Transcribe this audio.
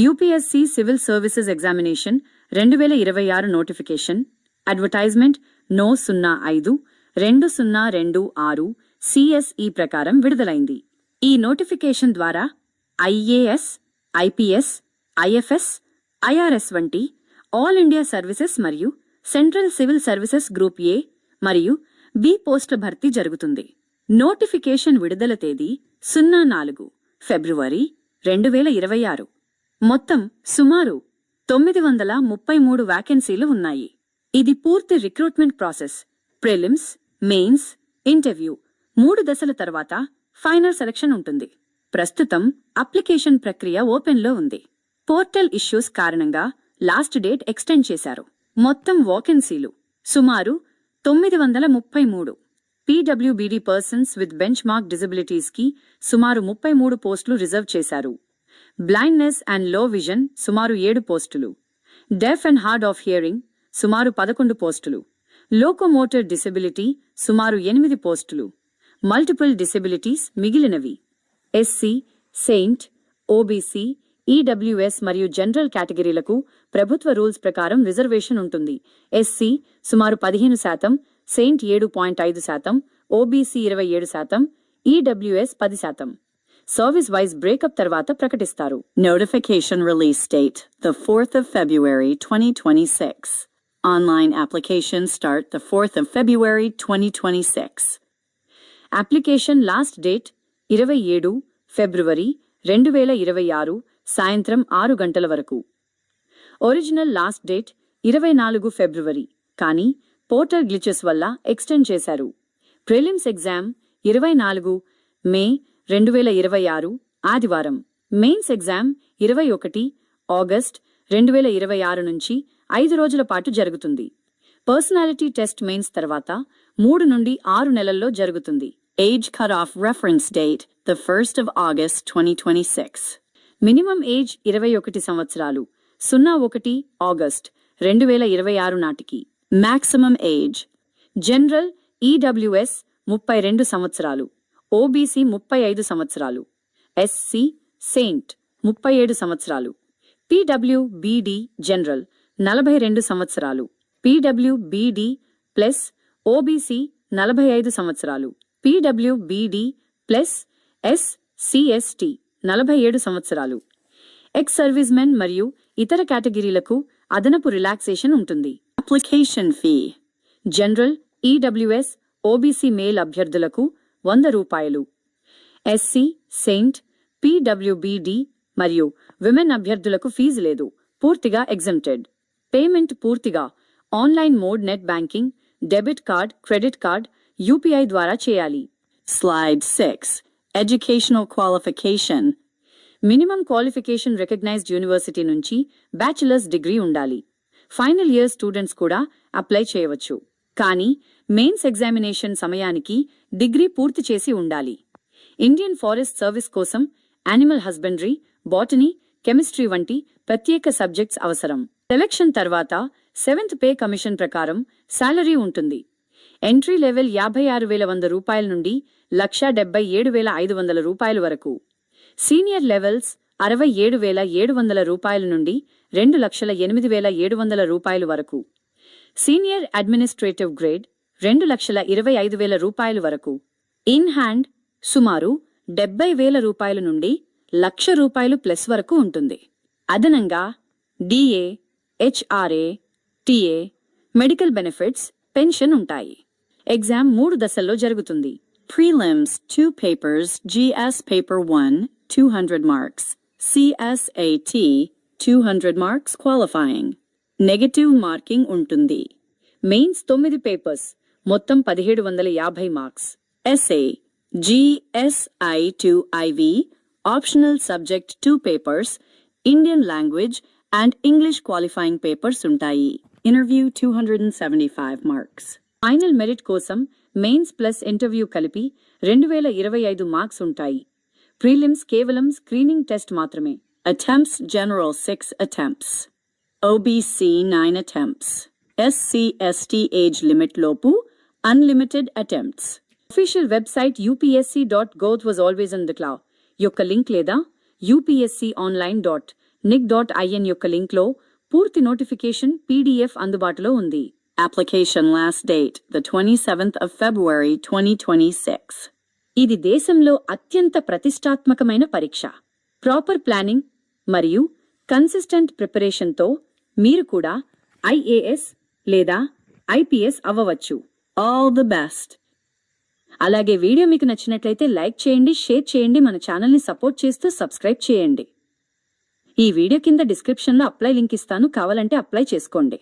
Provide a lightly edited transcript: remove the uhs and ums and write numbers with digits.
UPSC civil services examination 2026 notification advertisement no 05-2026 CSE ప్రకారం విడుదలైంది. ఈ నోటిఫికేషన్ ద్వారా ఐఏఎస్, ఐపీఎస్, ఐఎఫ్ఎస్, ఐఆర్ఎస్ వంటి ఆల్ ఇండియా సర్వీసెస్ మరియు central civil services group A మరియు బి పోస్టుల భర్తీ జరుగుతుంది. నోటిఫికేషన్ విడుదల తేదీ 04 ఫిబ్రవరి 2026. మొత్తం సుమారు 933 వ్యాకెన్సీలు ఉన్నాయి. ఇది పూర్తి recruitment process. Prelims, mains, interview 3 దశల తర్వాత ఫైనల్ సెలక్షన్ ఉంటుంది. ప్రస్తుతం అప్లికేషన్ ప్రక్రియ ఓపెన్లో ఉంది. పోర్టల్ ఇష్యూస్ కారణంగా లాస్ట్ డేట్ ఎక్స్టెండ్ చేశారు. మొత్తం వేకెన్సీలు సుమారు 933. పీడబ్ల్యూబీడీ persons with benchmark disabilities కి సుమారు 33 పోస్టులు రిజర్వ్ చేశారు. బ్లైండ్నెస్ అండ్ లో విజన్ సుమారు 7 పోస్టులు. Deaf and hard of hearing సుమారు 11 పోస్టులు. లోకోమోటర్ డిసెబిలిటీ సుమారు 8 పోస్టులు. మల్టిపుల్ డిసెబిలిటీస్ మిగిలినవి. ఎస్సీ, సెయింట్, ఓబీసీ, ఈడబ్ల్యూఎస్ మరియు జనరల్ కేటగిరీలకు ప్రభుత్వ రూల్స్ ప్రకారం రిజర్వేషన్ ఉంటుంది. ఎస్సీ సుమారు 15%, Saint 7.5%, OBC 27%, EWS 10%. Service wise breakup తర్వాత ప్రకటిస్తారు. Notification release date the 4th of February 2026. Online applications start the 4th of February 2026. Application last date 27 ఫిబ్రవరి 2026 సాయంత్రం 6 గంటల వరకు. ఒరిజినల్ లాస్ట్ డేట్ 24 ఫిబ్రవరి, కానీ పోర్టల్ గ్లిచెస్ వల్ల ఎక్స్టెండ్ చేశారు. ప్రిలిమ్స్ ఎగ్జామ్ 24 మే 2026 ఆదివారం. Mains exam 21 August 2026 నుంచి 5 రోజుల పాటు జరుగుతుంది. పర్సనాలిటీ టెస్ట్ మెయిన్స్ తర్వాత 3 నుండి 6 నెలల్లో జరుగుతుంది. Age cutoff reference date the 1st of August 2026. Minimum age 21 సంవత్సరాలు 01 ఆగస్ట్ 2026 నాటికి. Maximum age జనరల్ ఈడబ్ల్యూఎస్ 32 సంవత్సరాలు, ఓబీసీ 35 సంవత్సరాలు, ఎస్సీ, సెయింట్ 37 సంవత్సరాలు, పీడబ్ల్యూబీడీ జనరల్ 42 సంవత్సరాలు, పీడబ్ల్యూబీడీ ప్లస్ ఓబీసీ 45 సంవత్సరాలు, పీడబ్ల్యూబీడీ ప్లస్ ఎస్సీఎస్టీ 47 సంవత్సరాలు. ఎక్స్ సర్వీస్ మెన్ మరియు ఇతర కేటగిరీలకు అదనపు రిలాక్సేషన్ ఉంటుంది. Application fee general, EWS, OBC male అభ్యర్థులకు ₹100, ఎస్సీ, సెయింట్, పీడబ్ల్యూబీడీ మరియు విమెన్ అభ్యర్థులకు ఫీజు లేదు, పూర్తిగా ఎగ్జంప్టెడ్. పేమెంట్ పూర్తిగా online mode, net banking, debit card, credit card, UPI ద్వారా చేయాలి. Slide 6 Educational qualification. Minimum qualification recognised university నుంచి బ్యాచిలర్స్ డిగ్రీ ఉండాలి. ఫైనల్ ఇయర్ స్టూడెంట్స్ కూడా అప్లై చేయవచ్చు, కానీ మెయిన్స్ ఎగ్జామినేషన్ సమయానికి డిగ్రీ పూర్తి చేసి ఉండాలి. ఇండియన్ ఫారెస్ట్ సర్వీస్ కోసం యానిమల్ హస్బెండరీ, బాటనీ, కెమిస్ట్రీ వంటి ప్రత్యేక సబ్జెక్ట్స్ అవసరం. సెలక్షన్ తర్వాత 7th పే కమిషన్ ప్రకారం శాలరీ ఉంటుంది. ఎంట్రీ లెవెల్ ₹56,100 నుండి ₹1,77,500 వరకు. సీనియర్ లెవెల్స్ ₹67,700 నుండి ₹2,08,700 వరకు. సీనియర్ అడ్మినిస్ట్రేటివ్ గ్రేడ్ ₹2,25,000 వరకు. ఇన్ హ్యాండ్ సుమారు ₹70,000 నుండి ₹1,00,000 ప్లస్ వరకు ఉంటుంది. అదనంగా DA, HRA, TA, medical benefits, pension ఉంటాయి. ఎగ్జామ్ 3 దశల్లో జరుగుతుంది. Prelims 2 papers, GS paper 1 200 marks, CSAT 200 marks qualifying. Negative marking ఉంటుంది. మెయిన్స్ 9 పేపర్స్, మొత్తం 1750 marks. Essay GSI to IV optional subject 2 papers, Indian language and English qualifying papers ఉంటాయి. Interview 275 marks. Final merit కోసం mains plus interview కలిపి 2025 marks ఉంటాయి. Prelims కేవలం screening test మాత్రమే. Attempts general 6 attempts, OBC 9 attempts, SC/ST age limit లోపు unlimited attempts. Official website upsc.gov was always in the cloud యొక్క link లేదా upsconline.net nic.in యొక్క లింక్లో పూర్తి నోటిఫికేషన్ పీడీఎఫ్ అందుబాటులో ఉంది. Application last date, the 27th of February 2026. ఇది దేశంలో అత్యంత ప్రతిష్టాత్మకమైన పరీక్ష. ప్రాపర్ ప్లానింగ్ మరియు కన్సిస్టెంట్ ప్రిపరేషన్తో మీరు కూడా ఐఏఎస్ లేదా ఐపీఎస్ అవ్వవచ్చు. All the best. అలాగే వీడియో మీకు నచ్చినట్లయితే లైక్ చేయండి, షేర్ చేయండి, మన ఛానల్ని సపోర్ట్ చేస్తూ సబ్స్క్రైబ్ చేయండి. ఈ వీడియో కింద డిస్క్రిప్షన్లో అప్లై లింక్ ఇస్తాను, కావాలంటే అప్లై చేసుకోండి.